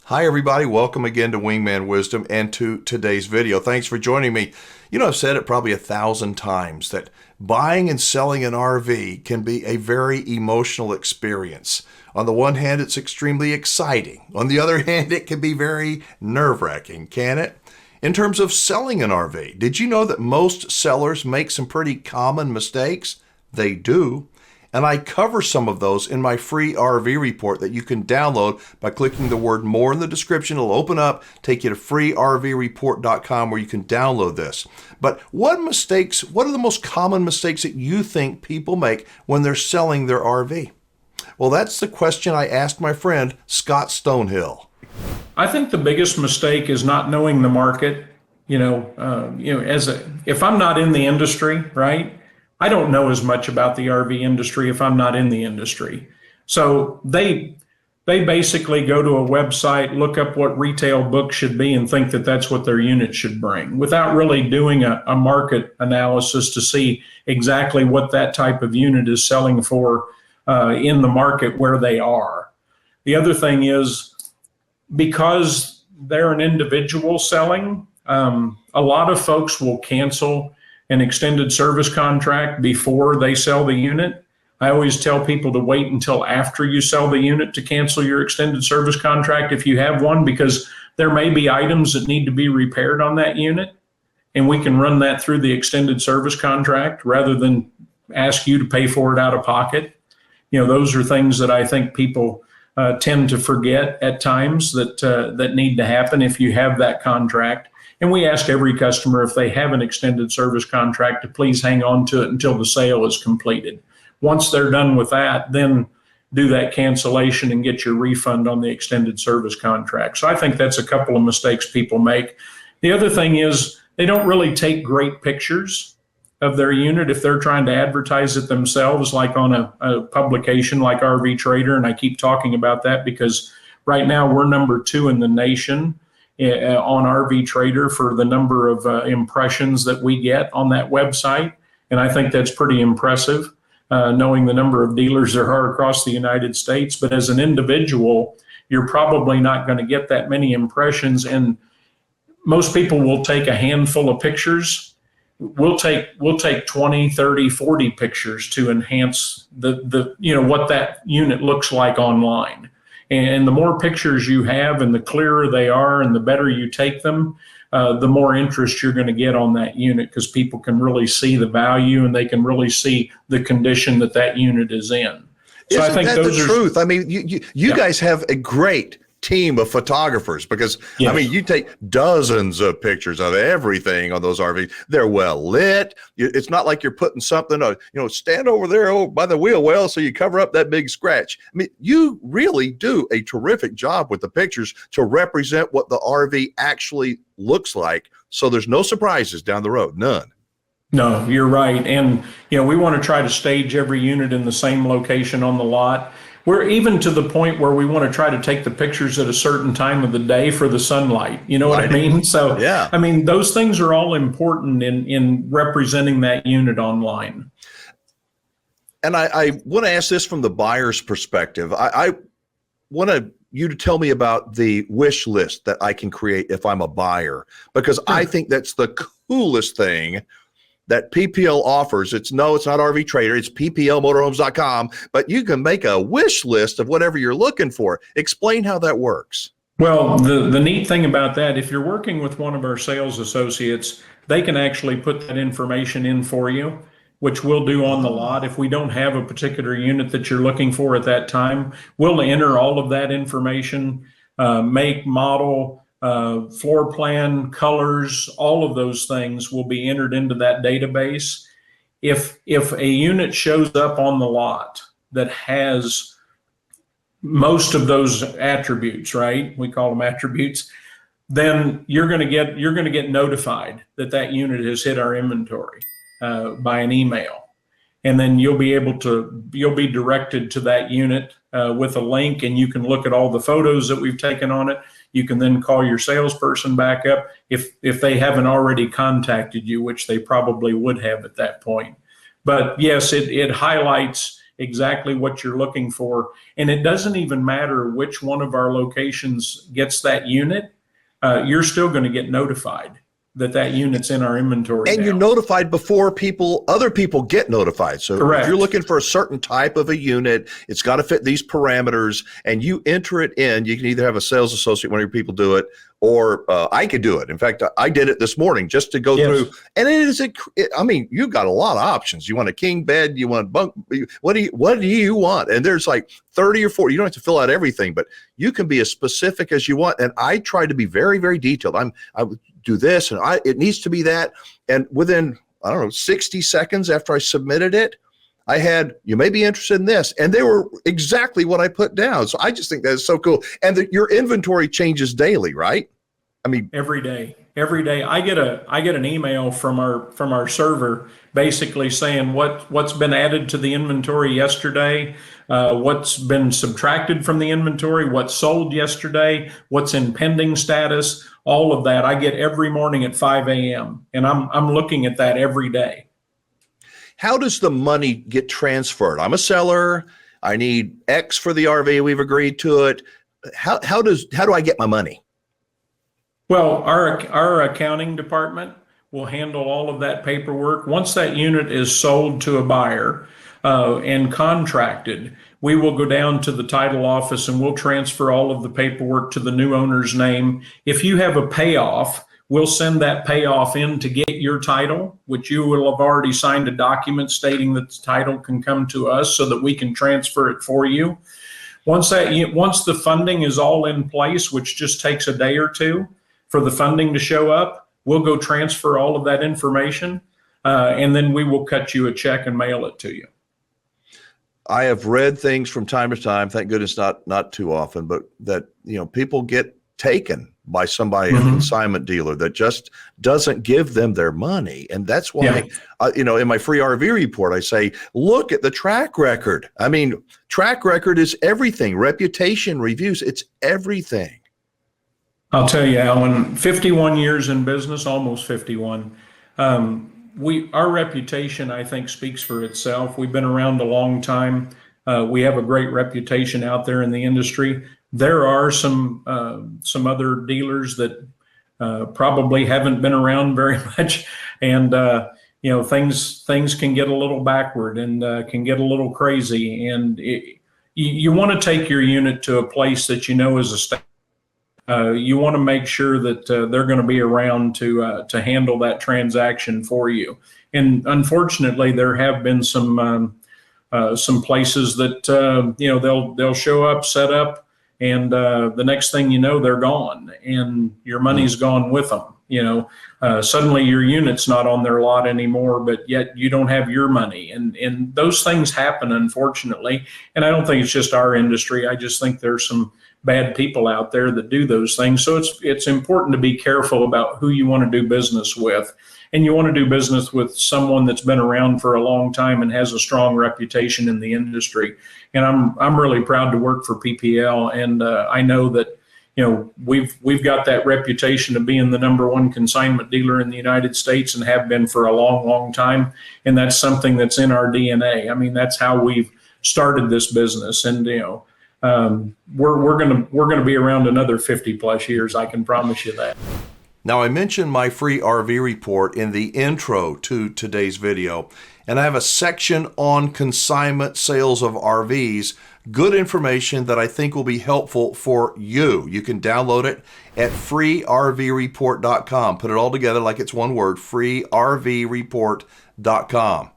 Hi, everybody. Welcome again to Wingman Wisdom and to today's video. Thanks for joining me. You know, I've said it probably 1,000 times that buying and selling an RV can be a very emotional experience. On the one hand, it's extremely exciting. On the other hand, it can be very nerve-wracking, can it? In terms of selling an RV, did you know that most sellers make some pretty common mistakes? They do. And I cover some of those in my free RV report that you can download by clicking the word more in the description. It'll open up, take you to freervreport.com where you can download this. But what are the most common mistakes that you think people make when they're selling their RV? Well, that's the question I asked my friend, Scott Stonehill. I think the biggest mistake is not knowing the market. If I'm not in the industry, right? I don't know as much about the RV industry if I'm not in the industry. So they basically go to a website, look up what retail books should be, and think that that's what their unit should bring, without really doing a market analysis to see exactly what that type of unit is selling for in the market where they are. The other thing is, because they're an individual selling, a lot of folks will cancel an extended service contract before they sell the unit. I always tell people to wait until after you sell the unit to cancel your extended service contract if you have one, because there may be items that need to be repaired on that unit, and we can run that through the extended service contract rather than ask you to pay for it out of pocket. Those are things that I think people tend to forget at times that need to happen if you have that contract. And we ask every customer, if they have an extended service contract, to please hang on to it until the sale is completed. Once they're done with that, then do that cancellation and get your refund on the extended service contract. So I think that's a couple of mistakes people make. The other thing is, they don't really take great pictures of their unit if they're trying to advertise it themselves, like on a publication like RV Trader. And I keep talking about that because right now we're number 2 in the nation on RV Trader for the number of impressions that we get on that website. And I think that's pretty impressive, knowing the number of dealers there are across the United States. But as an individual, you're probably not going to get that many impressions. And most people will take a handful of pictures. We'll take 20, 30, 40 pictures to enhance the what that unit looks like online. And the more pictures you have and the clearer they are and the better you take them, the more interest you're going to get on that unit, because people can really see the value and they can really see the condition that unit is in. So Isn't I think that those the are truth? I mean, you guys have a great team of photographers, because Yes. I mean, you take dozens of pictures of everything on those RVs. They're well lit. It's not like you're putting something, stand over there by the wheel well so you cover up that big scratch. I mean, you really do a terrific job with the pictures to represent what the RV actually looks like, so there's no surprises down the road. None. No, you're right. And, we want to try to stage every unit in the same location on the lot. We're even to the point where we want to try to take the pictures at a certain time of the day for the sunlight. You know what I mean? So, Yeah. I mean, those things are all important in representing that unit online. And I want to ask this from the buyer's perspective. I want you to tell me about the wish list that I can create if I'm a buyer, because I think that's the coolest thing that PPL offers. It's not RV Trader, it's pplmotorhomes.com, but you can make a wish list of whatever you're looking for. Explain how that works. Well, the neat thing about that, if you're working with one of our sales associates, they can actually put that information in for you, which we'll do on the lot. If we don't have a particular unit that you're looking for at that time, we'll enter all of that information, make, model, floor plan, colors, all of those things will be entered into that database. If a unit shows up on the lot that has most of those attributes, right? We call them attributes. Then you're going to get notified that unit has hit our inventory by an email. And then you'll be directed to that unit with a link, and you can look at all the photos that we've taken on it. You can then call your salesperson back up if they haven't already contacted you, which they probably would have at that point. But yes, it highlights exactly what you're looking for. And it doesn't even matter which one of our locations gets that unit, you're still going to get notified that that unit's in our inventory And you're now. notified before other people get notified. So if you're Correct. looking for a certain type of a unit, it's got to fit these parameters, and you enter it in. You can either have a sales associate, one of your people do it, or I could do it. In fact, I did it this morning just to go Yes. through. And I mean, you've got a lot of options. You want a king bed, you want bunk. What do you want? And there's like 30 or 40. You don't have to fill out everything, but you can be as specific as you want. And I try to be very, very detailed. I would do this, and it needs to be that. And within, I don't know, 60 seconds after I submitted it, I had, you may be interested in this. And they were exactly what I put down. So I just think that is so cool. And your inventory changes daily, right? I mean, Every day. I get an email from our server basically saying what's been added to the inventory yesterday, what's been subtracted from the inventory, what's sold yesterday, what's in pending status, all of that. I get every morning at 5 a.m. and I'm looking at that every day. how does the money get transferred? I'm a seller. I need X for the RV. We've agreed to it. How do I get my money? Well, our accounting department will handle all of that paperwork. Once that unit is sold to a buyer and contracted, we will go down to the title office and we'll transfer all of the paperwork to the new owner's name. If you have a payoff, we'll send that payoff in to get your title, which you will have already signed a document stating that the title can come to us so that we can transfer it for you. Once the funding is all in place, which just takes a day or two for the funding to show up, we'll go transfer all of that information, and then we will cut you a check and mail it to you. I have read things from time to time, thank goodness not too often, but that, people get taken by somebody, a consignment dealer that just doesn't give them their money. And that's why, in my free RV report, I say, look at the track record. I mean, track record is everything. Reputation, reviews, it's everything. I'll tell you, Alan, 51 years in business, almost 51. Our reputation, I think, speaks for itself. We've been around a long time. We have a great reputation out there in the industry. There are some other dealers that probably haven't been around very much, and things can get a little backward and can get a little crazy. And you want to take your unit to a place that is a stable. You want to make sure that they're going to be around to handle that transaction for you. And unfortunately, there have been some places that they'll show up, set up, and the next thing you know, they're gone, and your money's gone with them. Suddenly your unit's not on their lot anymore, but yet you don't have your money, and those things happen, unfortunately. And I don't think it's just our industry. I just think there's some bad people out there that do those things. So it's important to be careful about who you want to do business with. And you want to do business with someone that's been around for a long time and has a strong reputation in the industry. And I'm really proud to work for PPL. And I know that, we've got that reputation of being the #1 consignment dealer in the United States and have been for a long, long time. And that's something that's in our DNA. I mean, that's how we've started this business. And, we're gonna be around another 50 plus years. I can promise you that. Now, I mentioned my free RV report in the intro to today's video, and I have a section on consignment sales of RVs. Good information that I think will be helpful for you. You can download it at freervreport.com. Put it all together like it's one word, freervreport.com.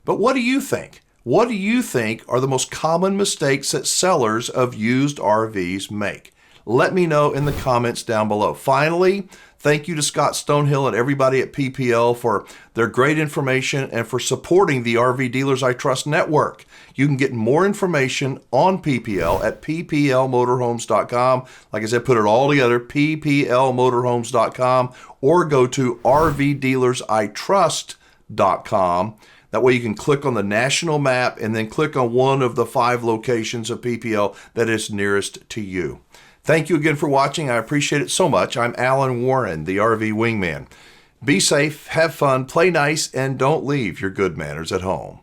But what do you think? What do you think are the most common mistakes that sellers of used RVs make? Let me know in the comments down below. Finally, thank you to Scott Stonehill and everybody at PPL for their great information and for supporting the RV Dealers I Trust network. You can get more information on PPL at pplmotorhomes.com. Like I said, put it all together, pplmotorhomes.com, or go to rvdealersitrust.com. That way you can click on the national map and then click on one of the 5 locations of PPL that is nearest to you. Thank you again for watching. I appreciate it so much. I'm Alan Warren, the RV Wingman. Be safe, have fun, play nice, and don't leave your good manners at home.